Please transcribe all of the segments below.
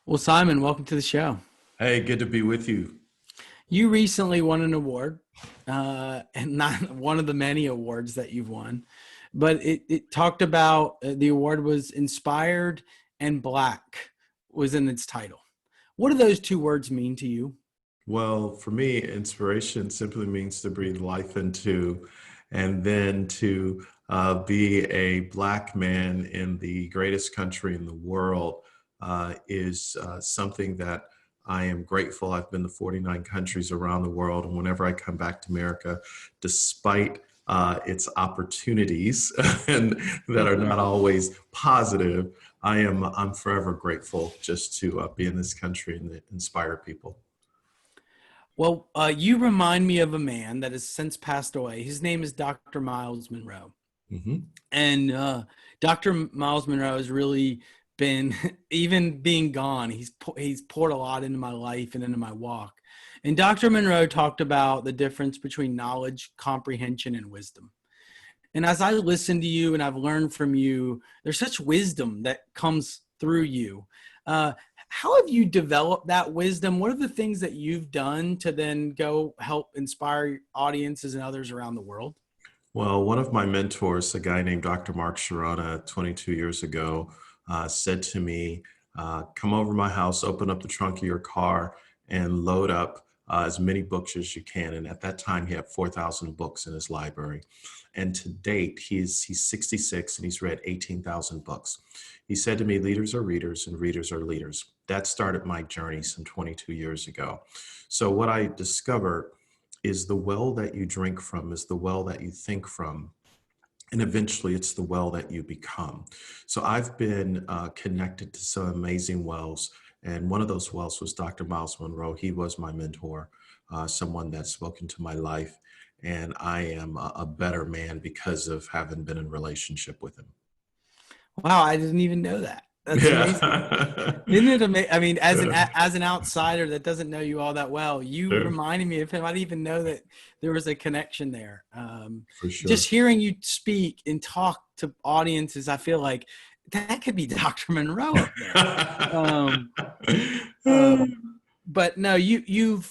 Well, Simon, welcome to the show. Hey, good to be with you. You recently won an award, and not one of the many awards that you've won, but it talked about the award was inspired and black was in its title. What do those two words mean to you? Well, for me, inspiration simply means to breathe life into, and then to be a Black man in the greatest country in the world is something that I am grateful. I've been to 49 countries around the world, and whenever I come back to America, despite its opportunities and that are not always positive, I'm forever grateful just to be in this country and inspire people. Well, you remind me of a man that has since passed away. His name is Dr. Miles Monroe. Hmm. And Dr. Miles Monroe has really been, even being gone, he's poured a lot into my life and into my walk. And Dr. Monroe talked about the difference between knowledge, comprehension, and wisdom. And as I listen to you and I've learned from you, there's such wisdom that comes through you. How have you developed that wisdom? What are the things that you've done to then go help inspire audiences and others around the world? Well, one of my mentors, a guy named Dr. Mark Sharana, 22 years ago, said to me, come over to my house, open up the trunk of your car, and load up as many books as you can. And at that time, he had 4,000 books in his library. And to date, he's 66 and he's read 18,000 books. He said to me, leaders are readers and readers are leaders. That started my journey some 22 years ago. So what I discovered is the well that you drink from is the well that you think from, and eventually it's the well that you become. So I've been connected to some amazing wells, and one of those wells was Dr. Miles Monroe. He was my mentor, someone that spoke into my life, and I am a better man because of having been in relationship with him. Wow, I didn't even know that. That's amazing. Yeah. Isn't it amazing? I mean, as an Yeah, as an outsider that doesn't know you all that well, you yeah, reminded me of him. I didn't even know that there was a connection there. for sure. Just hearing you speak and talk to audiences, I feel like that could be Dr. Monroe up there. Um, uh, but no, you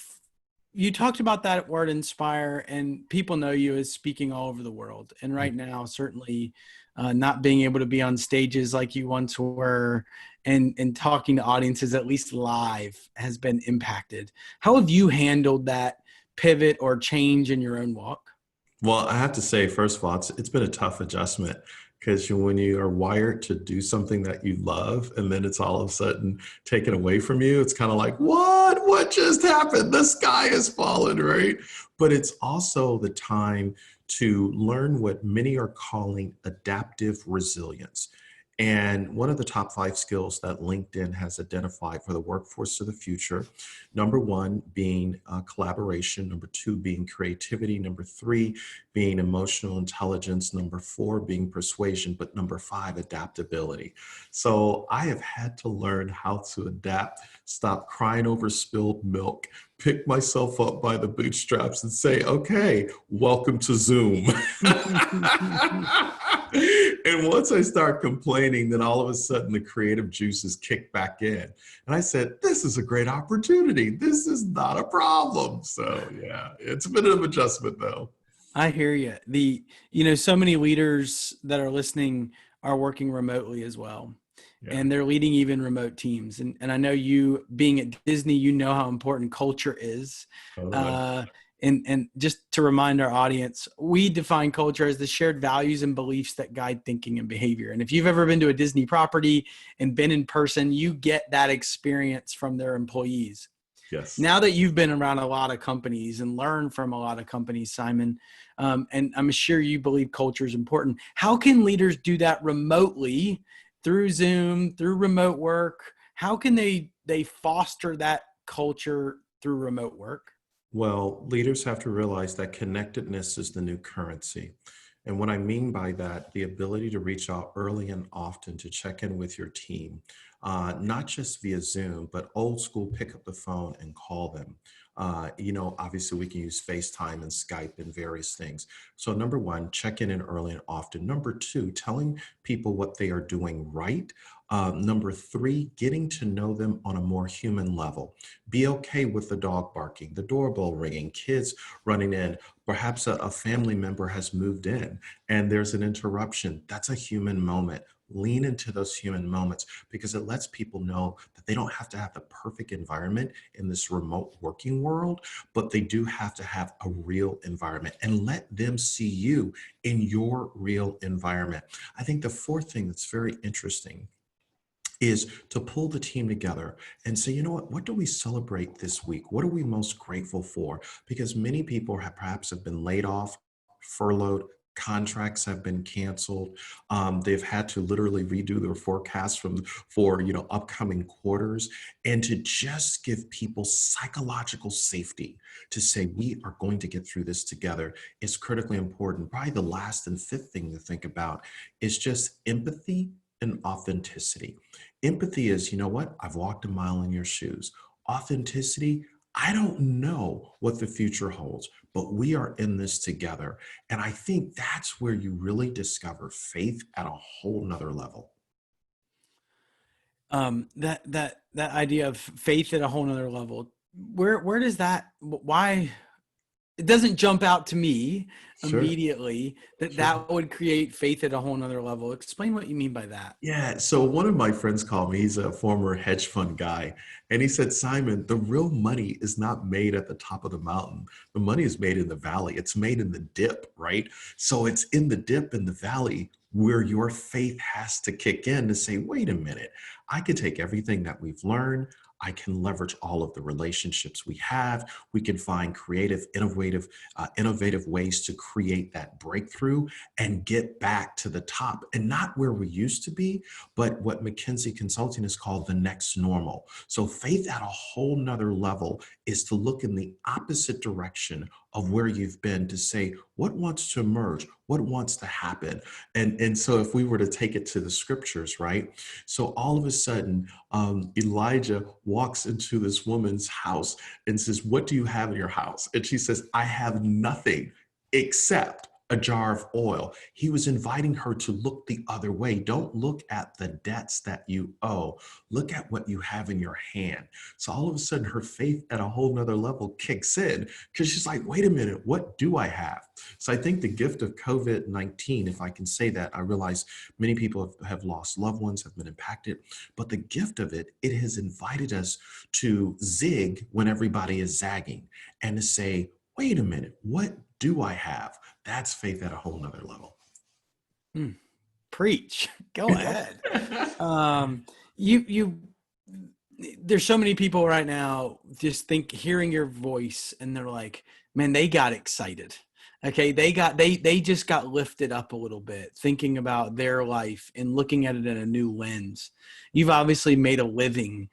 talked about that word inspire, and people know you as speaking all over the world. And right now, certainly, not being able to be on stages like you once were, and talking to audiences at least live has been impacted. How have you handled that pivot or change in your own walk? Well, I have to say, first of all, it's been a tough adjustment because when you are wired to do something that you love and then it's all of a sudden taken away from you, it's kind of like, what? What just happened? The sky has fallen, right? But it's also the time to learn what many are calling adaptive resilience. And one of the top five skills that LinkedIn has identified for the workforce of the future, number one being collaboration, number two being creativity, number three being emotional intelligence, number four being persuasion, but number five, adaptability. So I have had to learn how to adapt, stop crying over spilled milk, pick myself up by the bootstraps and say, okay, welcome to Zoom. And once I start complaining, then all of a sudden the creative juices kick back in. And I said, this is a great opportunity. This is not a problem. So yeah, it's a bit of adjustment though. I hear you. So many leaders that are listening are working remotely as well. Yeah, And they're leading even remote teams. And I know you being at Disney, you know how important culture is. totally. Uh, and just to remind our audience, we define culture as the shared values and beliefs that guide thinking and behavior. And if you've ever been to a Disney property and been in person, you get that experience from their employees. Yes. Now that you've been around a lot of companies and learned from a lot of companies, Simon, and I'm sure you believe culture is important. How can leaders do that remotely through Zoom, through remote work? How can they foster that culture through remote work? Well, leaders have to realize that connectedness is the new currency. And what I mean by that, the ability to reach out early and often to check in with your team, not just via Zoom, but old school, pick up the phone and call them. Obviously we can use FaceTime and Skype and various things. So number one, check in early and often. Number two, telling people what they are doing right. Number three, getting to know them on a more human level. Be okay with the dog barking, the doorbell ringing, kids running in. Perhaps a family member has moved in and there's an interruption. That's a human moment. Lean into those human moments because it lets people know that they don't have to have the perfect environment in this remote working world, but they do have to have a real environment and let them see you in your real environment. I think the fourth thing that's very interesting is to pull the team together and say, you know what do we celebrate this week? What are we most grateful for? Because many people perhaps have been laid off, furloughed, contracts have been canceled. They've had to literally redo their forecasts for upcoming quarters, and to just give people psychological safety to say we are going to get through this together is critically important. Probably the last and fifth thing to think about is just empathy and authenticity. Empathy is, you know what? I've walked a mile in your shoes. Authenticity, I don't know what the future holds, but we are in this together. And I think that's where you really discover faith at a whole nother level. That idea of faith at a whole nother level, where does that, why it doesn't jump out to me Sure. immediately that Sure. that would create faith at a whole nother level? Explain what you mean by that. Yeah. So one of my friends called me, he's a former hedge fund guy. And he said, Simon, the real money is not made at the top of the mountain. The money is made in the valley. It's made in the dip, right? So it's in the dip in the valley where your faith has to kick in to say, wait a minute, I can take everything that we've learned. I can leverage all of the relationships we have. We can find creative, innovative ways to create that breakthrough and get back to the top, and not where we used to be, but what McKinsey Consulting is called the next normal. So faith at a whole nother level is to look in the opposite direction of where you've been to say, what wants to emerge? What wants to happen? And so if we were to take it to the scriptures, right? So all of a sudden, Elijah walks into this woman's house and says, what do you have in your house? And she says, I have nothing except a jar of oil. He was inviting her to look the other way. Don't look at the debts that you owe. Look at what you have in your hand. So all of a sudden her faith at a whole nother level kicks in because she's like, wait a minute, what do I have? So I think the gift of COVID-19, if I can say that, I realize many people have lost loved ones, have been impacted, but the gift of it, it has invited us to zig when everybody is zagging and to say, wait a minute, what do I have? That's faith at a whole nother level. Preach. Go ahead. You there's so many people right now just hearing your voice and they're like, man, they got excited. Okay. They just got lifted up a little bit thinking about their life and looking at it in a new lens. You've obviously made a living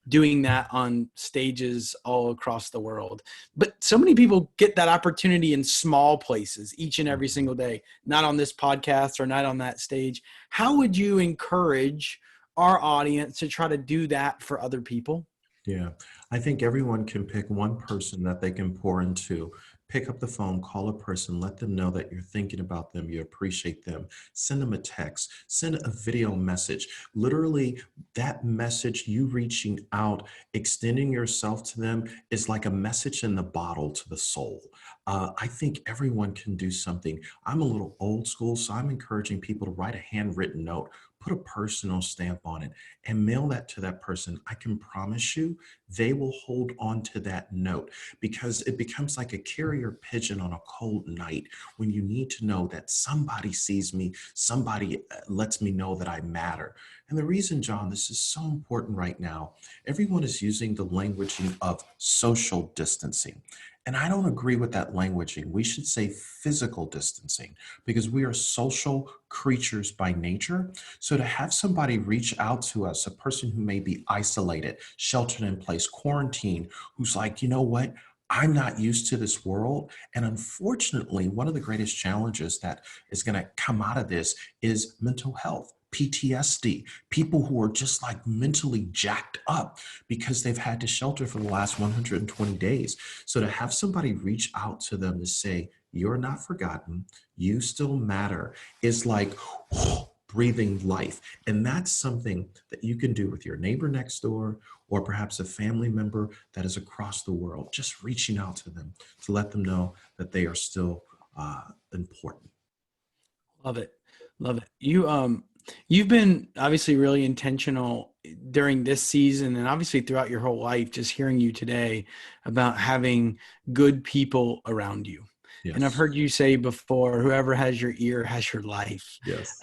doing that on stages all across the world. But so many people get that opportunity in small places each and every single day, not on this podcast or not on that stage. How would you encourage our audience to try to do that for other people? Yeah, I think everyone can pick one person that they can pour into. Pick up the phone, call a person, let them know that you're thinking about them, you appreciate them. Send them a text, send a video message. Literally, that message, you reaching out, extending yourself to them is like a message in the bottle to the soul. I think everyone can do something. I'm a little old school, so I'm encouraging people to write a handwritten note, put a personal stamp on it, and mail that to that person. I can promise you they will hold on to that note because it becomes like a carrier pigeon on a cold night when you need to know that somebody sees me, somebody lets me know that I matter. And the reason, John, this is so important right now, everyone is using the languaging of social distancing. And I don't agree with that languaging. We should say physical distancing because we are social creatures by nature. So to have somebody reach out to us, a person who may be isolated, sheltered in place, quarantined, who's like, you know what? I'm not used to this world. And unfortunately, one of the greatest challenges that is going to come out of this is mental health. PTSD, people who are just like mentally jacked up because they've had to shelter for the last 120 days. So to have somebody reach out to them to say, you're not forgotten, you still matter, is like breathing life. And that's something that you can do with your neighbor next door, or perhaps a family member that is across the world, just reaching out to them to let them know that they are still important. Love it. Love it. You've been obviously really intentional during this season and obviously throughout your whole life, just hearing you today about having good people around you. And I've Yes. heard you say before, whoever has your ear has your life. Yes.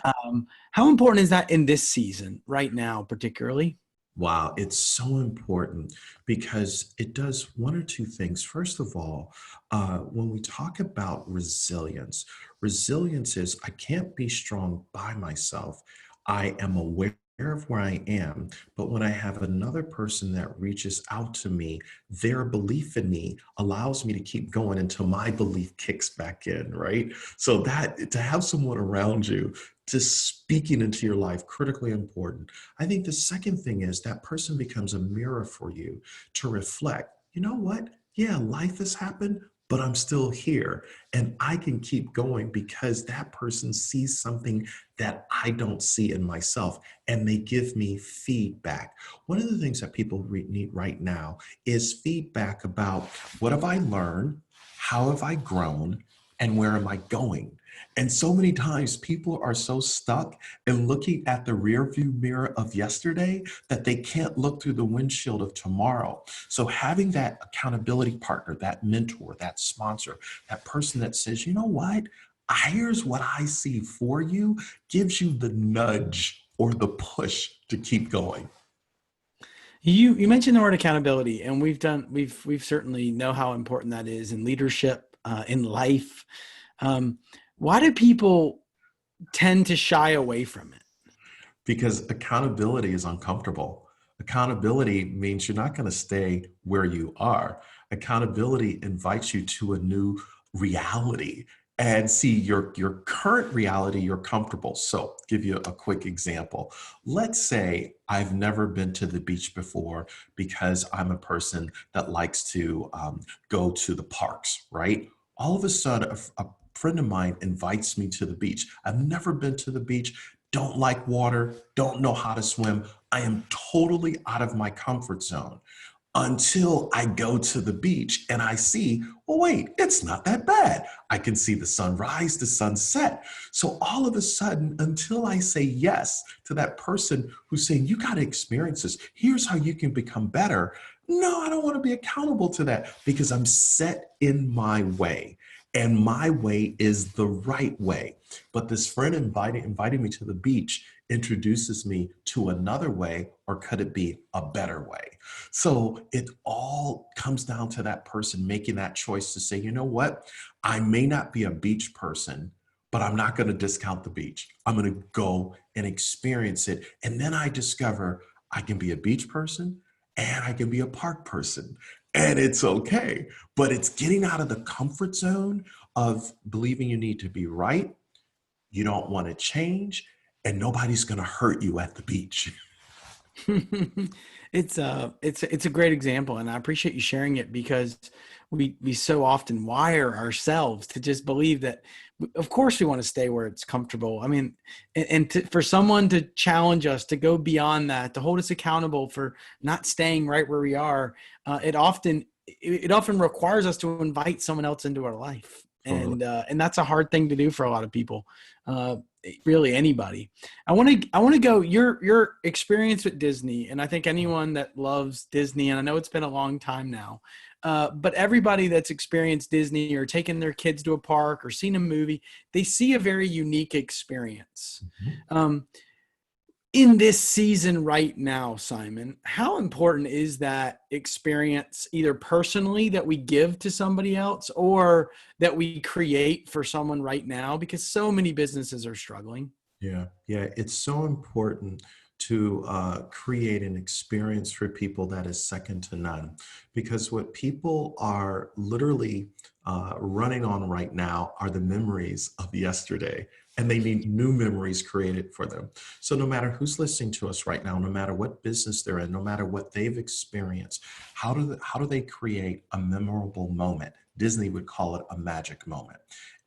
How important is that in this season right now, particularly? Wow, it's so important because it does one or two things. First of all, when we talk about resilience, resilience is I can't be strong by myself. I am aware of where I am, but when I have another person that reaches out to me, their belief in me allows me to keep going until my belief kicks back in, right? So that to have someone around you just speaking into your life, critically important. I think the second thing is that person becomes a mirror for you to reflect. You know what? Yeah, life has happened, but I'm still here. And I can keep going because that person sees something that I don't see in myself. And they give me feedback. One of the things that people need right now is feedback about what have I learned? How have I grown? And where am I going? And so many times people are so stuck in looking at the rearview mirror of yesterday that they can't look through the windshield of tomorrow. So having that accountability partner, that mentor, that sponsor, that person that says, you know what, here's what I see for you, gives you the nudge or the push to keep going. You mentioned the word accountability, and we've certainly know how important that is in leadership, in life. Um, why do people tend to shy away from it? Because accountability is uncomfortable. Accountability means you're not going to stay where you are. Accountability invites you to a new reality and see your current reality, you're comfortable. So give you a quick example. Let's say I've never been to the beach before because I'm a person that likes to go to the parks, right? All of a sudden, a friend of mine invites me to the beach. I've never been to the beach, don't like water, don't know how to swim. I am totally out of my comfort zone until I go to the beach and I see, oh, wait, it's not that bad. I can see the sunrise, the sunset. So all of a sudden, until I say yes to that person who's saying, you got to experience this, here's how you can become better. No, I don't want to be accountable to that because I'm set in my way. And my way is the right way. But this friend inviting me to the beach introduces me to another way, or could it be a better way? So it all comes down to that person making that choice to say, you know what? I may not be a beach person, but I'm not going to discount the beach. I'm going to go and experience it. And then I discover I can be a beach person and I can be a park person. And it's okay. But it's getting out of the comfort zone of believing you need to be right. You don't want to change, and nobody's going to hurt you at the beach. It's a great example, and I appreciate you sharing it because we so often wire ourselves to just believe that, of course, we want to stay where it's comfortable. I mean, for someone to challenge us to go beyond that, to hold us accountable for not staying right where we are, it often requires us to invite someone else into our life, Totally. and that's a hard thing to do for a lot of people. Uh, Really anybody. I want to go your experience with Disney, and I think anyone that loves Disney, and I know it's been a long time now, but everybody that's experienced Disney or taken their kids to a park or seen a movie, they see a very unique experience. Mhm. Um, in this season right now, Simon, how important is that experience, either personally that we give to somebody else or that we create for someone right now? Because so many businesses are struggling. Yeah, yeah, it's so important to create an experience for people that is second to none. Because what people are literally running on right now are the memories of yesterday. and they need new memories created for them. So no matter who's listening to us right now, no matter what business they're in, no matter what they've experienced, how do they create a memorable moment? Disney would call it a magic moment.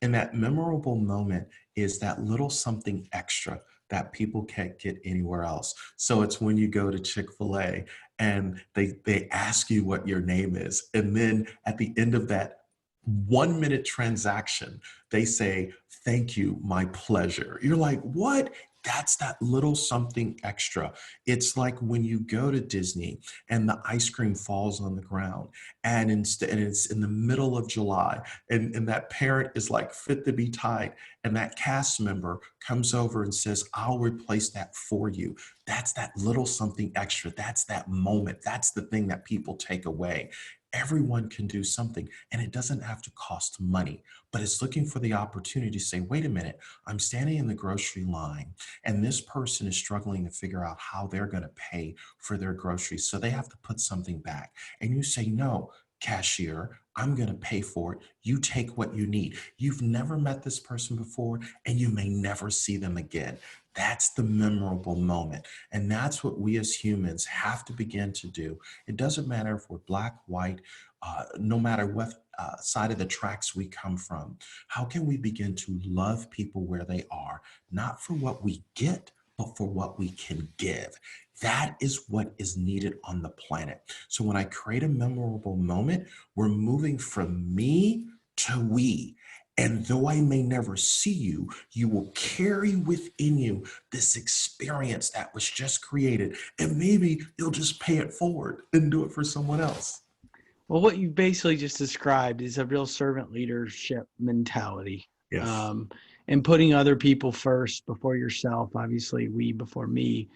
And that memorable moment is that little something extra that people can't get anywhere else. So it's when you go to Chick-fil-A and they ask you what your name is. And then at the end of that 1 minute transaction, they say, "Thank you, my pleasure." You're like, what? That's that little something extra. It's like when you go to Disney and the ice cream falls on the ground and instead and it's in the middle of July and that parent is like fit to be tied and that cast member comes over and says, "I'll replace that for you." That's that little something extra. That's that moment. That's the thing that people take away. Everyone can do something and it doesn't have to cost money, but it's looking for the opportunity to say, wait a minute, I'm standing in the grocery line and this person is struggling to figure out how they're going to pay for their groceries. So they have to put something back. And you say, "No, cashier, I'm going to pay for it. You take what you need." You've never met this person before and you may never see them again. That's the memorable moment. And that's what we as humans have to begin to do. It doesn't matter if we're black, white, no matter what side of the tracks we come from. How can we begin to love people where they are, not for what we get, but for what we can give? That is what is needed on the planet. So when I create a memorable moment, we're moving from me to we. And though I may never see you, you will carry within you this experience that was just created. And maybe you'll just pay it forward and do it for someone else. Well, what you basically just described is a real servant leadership mentality, Yes. um, and putting other people first before yourself. Obviously, we before me.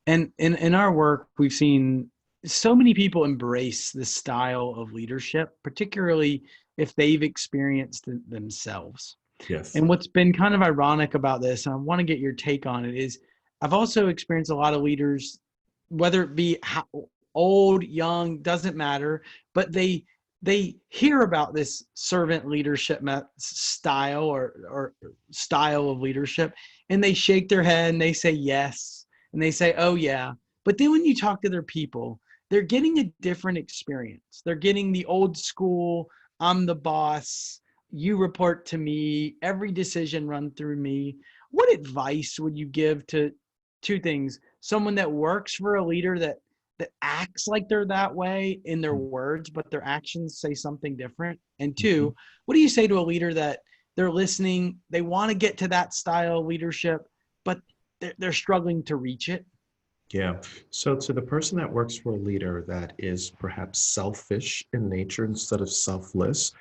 And in our work, we've seen so many people embrace this style of leadership, particularly if they've experienced it themselves. Yes. And what's been kind of ironic about this, and I want to get your take on it, is I've also experienced a lot of leaders, whether it be old, young, doesn't matter, but they hear about this servant leadership style or style of leadership, and they shake their head and they say yes, and they say, "Oh yeah." But then when you talk to their people, they're getting a different experience. They're getting the old school, "I'm the boss, you report to me, every decision run through me." What advice would you give to two things? Someone that works for a leader that acts like they're that way in their words, but their actions say something different. And Mhm. two, what do you say to a leader that they're listening, they want to get to that style of leadership, but they're struggling to reach it? Yeah. So to the person that works for a leader that is perhaps selfish in nature instead of selfless,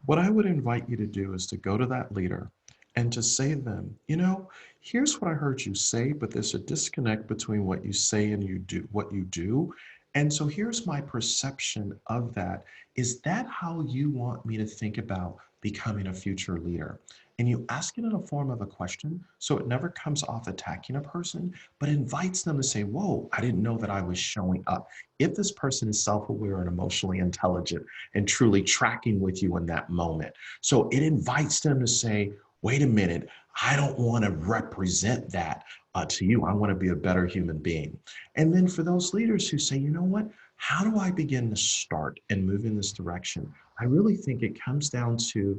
what I would invite you to do is to go to that leader and to say to them, here's what I heard you say, but there's a disconnect between what you say and you do, what you do. And so here's my perception of that. Is that how you want me to think about becoming a future leader? And you ask it in a form of a question, so it never comes off attacking a person, but invites them to say, whoa, I didn't know that I was showing up. If this person is self-aware and emotionally intelligent and truly tracking with you in that moment. So it invites them to say, wait a minute, I don't want to represent that to you. I want to be a better human being. And then for those leaders who say, you know what, how do I begin to start and move in this direction? I really think it comes down to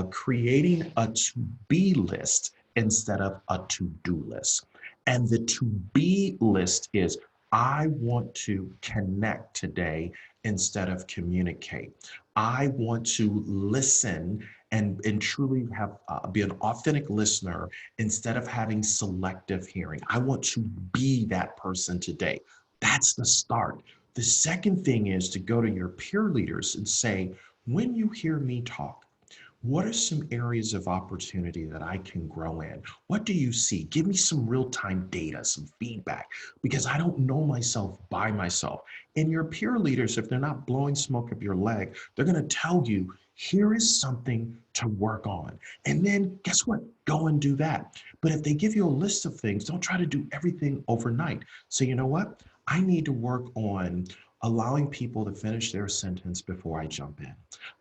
creating a to-be list instead of a to-do list. And the to-be list is, I want to connect today instead of communicate. I want to listen and truly have be an authentic listener instead of having selective hearing. I want to be that person today. That's the start. The second thing is to go to your peer leaders and say, when you hear me talk, what are some areas of opportunity that I can grow in? What do you see? Give me some real-time data, some feedback, because I don't know myself by myself. And your peer leaders, if they're not blowing smoke up your leg, they're going to tell you, here is something to work on. And then guess what? Go and do that. But if they give you a list of things, don't try to do everything overnight. So you know what? I need to work on allowing people to finish their sentence before I jump in.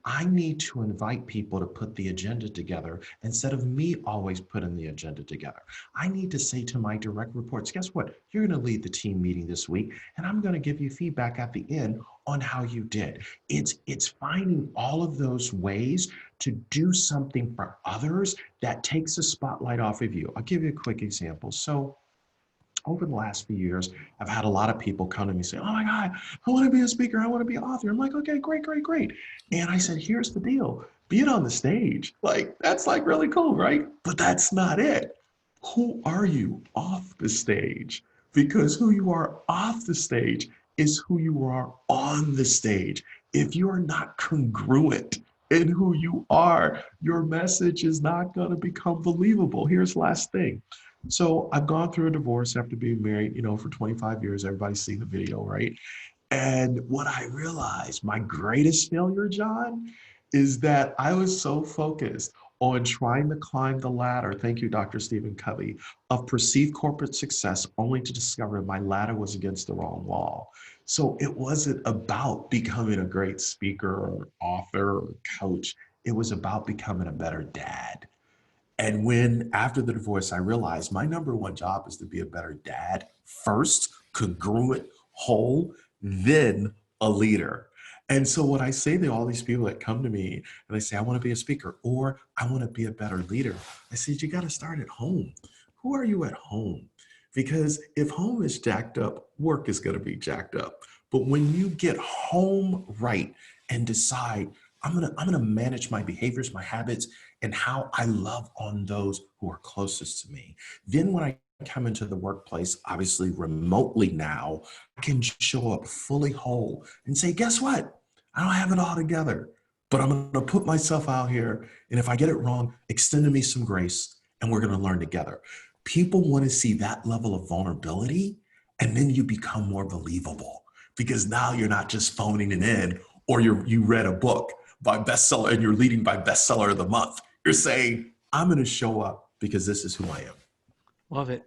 I need to invite people to put the agenda together instead of me always putting the agenda together. I need to say to my direct reports, guess what? You're going to lead the team meeting this week, and I'm going to give you feedback at the end on how you did. It's finding all of those ways to do something for others that takes the spotlight off of you. I'll give you a quick example. So over the last few years, I've had a lot of people come to me and say, oh my God, I want to be a speaker. I want to be an author. I'm like, okay, great, great, great. And I said, here's the deal. Being on the stage, like, that's like really cool, right? But that's not it. Who are you off the stage? Because who you are off the stage is who you are on the stage. If you are not congruent in who you are, your message is not going to become believable. Here's the last thing. So I've gone through a divorce after being married, for 25 years. Everybody's seen the video, right? And what I realized, my greatest failure, John, is that I was so focused on trying to climb the ladder, thank you, Dr. Stephen Covey, of perceived corporate success, only to discover my ladder was against the wrong wall. So it wasn't about becoming a great speaker or author or coach. It was about becoming a better dad. And when, after the divorce, I realized my number one job is to be a better dad first, congruent, whole, then a leader. And so what I say to all these people that come to me and they say, I want to be a speaker or I want to be a better leader, I said, you got to start at home. Who are you at home? Because if home is jacked up, work is going to be jacked up. But when you get home right and decide, I'm gonna manage my behaviors, my habits, and how I love on those who are closest to me. Then when I come into the workplace, obviously remotely now, I can show up fully whole and say, guess what? I don't have it all together, but I'm going to put myself out here. And if I get it wrong, extend to me some grace and we're going to learn together. People want to see that level of vulnerability, and then you become more believable because now you're not just phoning it in or you read a book by bestseller and you're leading by bestseller of the month. You're saying, I'm going to show up because this is who I am. Love it.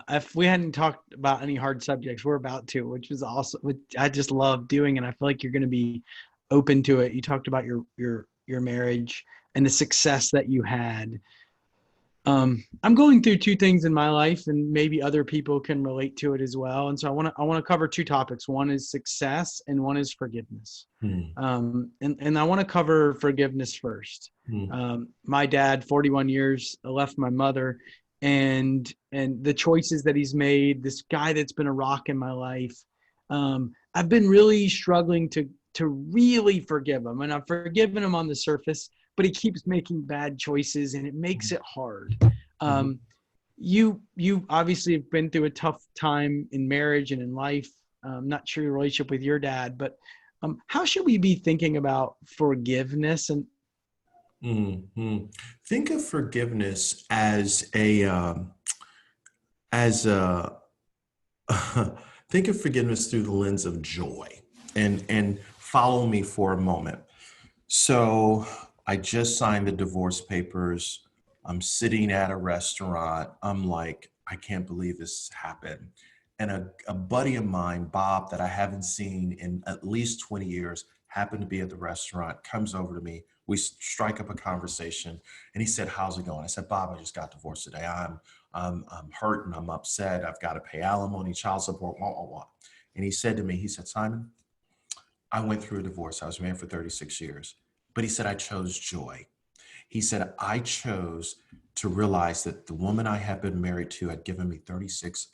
If we hadn't talked about any hard subjects, we're about to, which is awesome. Which I just love doing, and I feel like you're going to be open to it. You talked about your marriage and the success that you had. I'm going through two things in my life, and maybe other people can relate to it as well. And so I want to cover two topics. One is success, and one is forgiveness. And I want to cover forgiveness first. My dad, 41 years, left my mother, and the choices that he's made. This guy that's been a rock in my life. I've been really struggling to really forgive him, and I've forgiven him on the surface, but he keeps making bad choices and it makes it hard. You obviously have been through a tough time in marriage and in life. Not sure your relationship with your dad, but how should we be thinking about forgiveness? And think of forgiveness as think of forgiveness through the lens of joy, and follow me for a moment. So I just signed the divorce papers. I'm sitting at a restaurant. I'm like, I can't believe this happened. And a buddy of mine, Bob, that I haven't seen in at least 20 years, happened to be at the restaurant, comes over to me. We strike up a conversation and he said, how's it going? I said, Bob, I just got divorced today. I'm hurt and I'm upset. I've got to pay alimony, child support, blah. And he said to me, he said, Simon, I went through a divorce. I was married for 36 years. But he said, I chose joy. He said, I chose to realize that the woman I had been married to had given me 36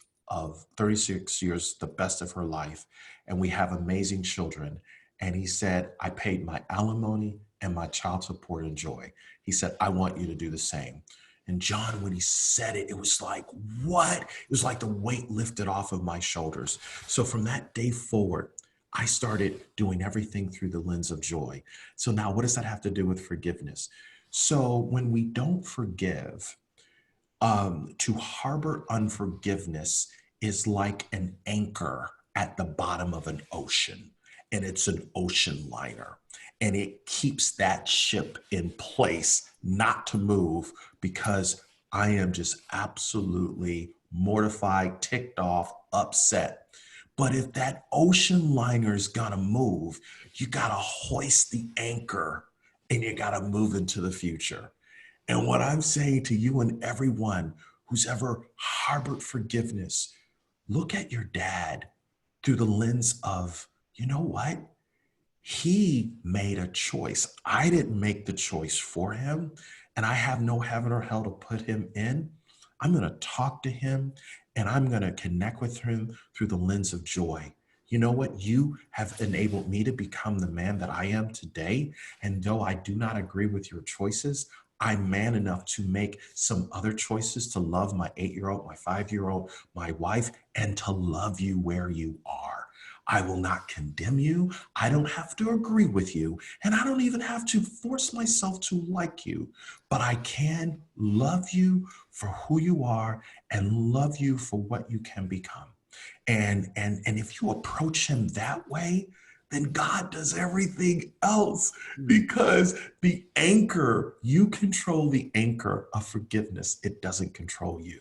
years, the best of her life. And we have amazing children. And he said, I paid my alimony and my child support in joy. He said, I want you to do the same. And John, when he said it, it was like, what? It was like the weight lifted off of my shoulders. So from that day forward, I started doing everything through the lens of joy. So now what does that have to do with forgiveness? So when we don't forgive, to harbor unforgiveness is like an anchor at the bottom of an ocean, and it's an ocean liner, and it keeps that ship in place not to move because I am just absolutely mortified, ticked off, upset. But if that ocean liner is gonna move, you gotta hoist the anchor and you gotta move into the future. And what I'm saying to you and everyone who's ever harbored forgiveness, look at your dad through the lens of, you know what? He made a choice. I didn't make the choice for him, and I have no heaven or hell to put him in. I'm going to talk to him and I'm going to connect with him through the lens of joy. You know what? You have enabled me to become the man that I am today. And though I do not agree with your choices, I'm man enough to make some other choices to love my 8-year-old, my 5-year-old, my wife, and to love you where you are. I will not condemn you. I don't have to agree with you. And I don't even have to force myself to like you, but I can love you for who you are and love you for what you can become. And if you approach him that way, then God does everything else, because the anchor, you control the anchor of forgiveness. It doesn't control you.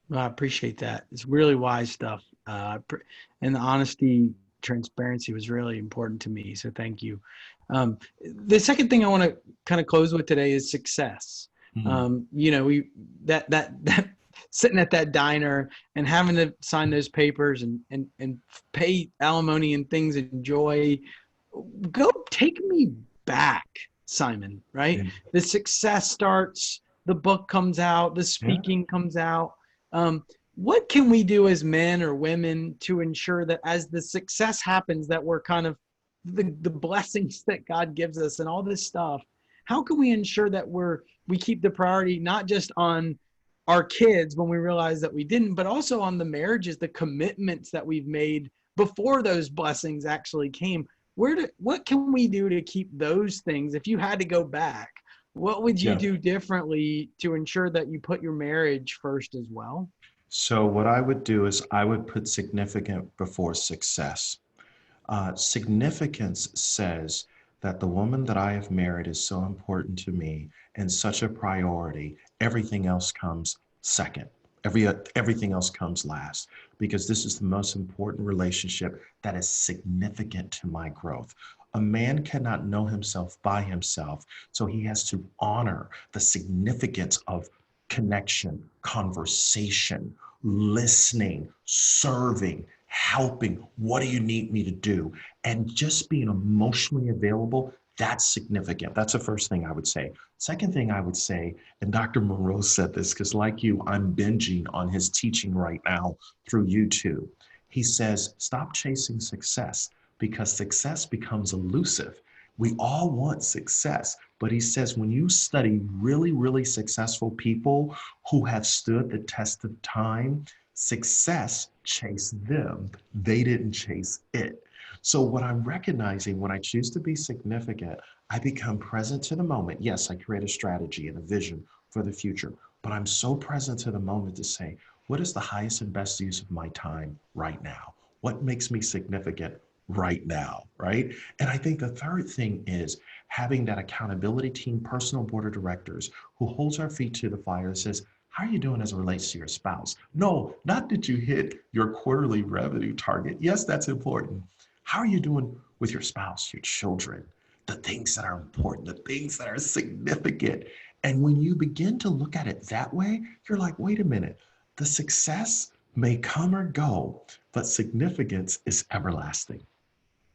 Well, I appreciate that. It's really wise stuff. And the honesty, transparency was really important to me. So thank you. The second thing I want to kind of close with today is success. You know, that sitting at that diner and having to sign those papers and pay alimony and things, enjoy. Go take me back, Simon, right? Yeah. The success starts, the book comes out, the Yeah. speaking comes out. What can we do as men or women to ensure that as the success happens, that we're kind of the blessings that God gives us and all this stuff, how can we ensure that we keep the priority not just on our kids when we realize that we didn't, but also on the marriages, the commitments that we've made before those blessings actually came? What can we do to keep those things? If you had to go back, what would you do differently to ensure that you put your marriage first as well? So what I would do is I would put significant before success. Significance says that the woman that I have married is so important to me and such a priority. Everything else comes second. Everything else comes last, because this is the most important relationship that is significant to my growth. A man cannot know himself by himself, so he has to honor the significance of connection, conversation, listening, serving, helping. What do you need me to do? And just being emotionally available, that's significant. That's the first thing I would say. Second thing I would say, and Dr. Monroe said this, because like you, I'm binging on his teaching right now through YouTube. He says, stop chasing success, because success becomes elusive. We all want success, but he says when you study really, really successful people who have stood the test of time, success chased them. They didn't chase it. So what I'm recognizing when I choose to be significant, I become present to the moment. Yes, I create a strategy and a vision for the future, but I'm so present to the moment to say, what is the highest and best use of my time right now? What makes me significant right now, right? And I think the third thing is having that accountability team, personal board of directors who holds our feet to the fire and says, how are you doing as it relates to your spouse? No, not that you hit your quarterly revenue target. Yes, that's important. How are you doing with your spouse, your children, the things that are important, the things that are significant? And when you begin to look at it that way, you're like, wait a minute, the success may come or go, but significance is everlasting.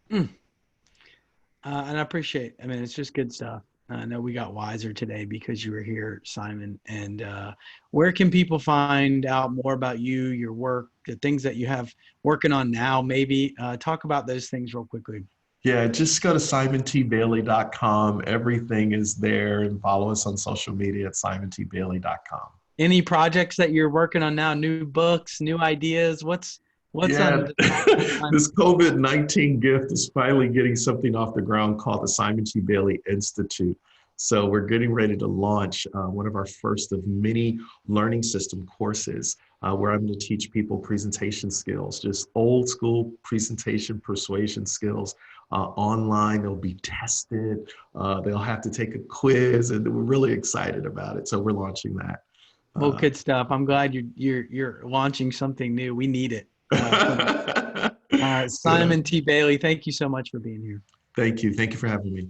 And I appreciate, I mean, it's just good stuff. I know we got wiser today because you were here, Simon. And where can people find out more about you, your work, the things that you have working on now? Maybe talk about those things real quickly. Yeah, just go to simontbailey.com. Everything is there, and follow us on social media at simontbailey.com. Any projects that you're working on now? New books, new ideas? What's Yeah, on? this COVID-19 gift is finally getting something off the ground called the Simon T. Bailey Institute. So we're getting ready to launch one of our first of many learning system courses where I'm going to teach people presentation skills, just old school presentation persuasion skills. Online, they'll be tested. They'll have to take a quiz, and we're really excited about it. So we're launching that. Well, good stuff. I'm glad you're launching something new. We need it. Yeah. Simon T. Bailey, thank you so much for being here. Thank you. Thank you for having me.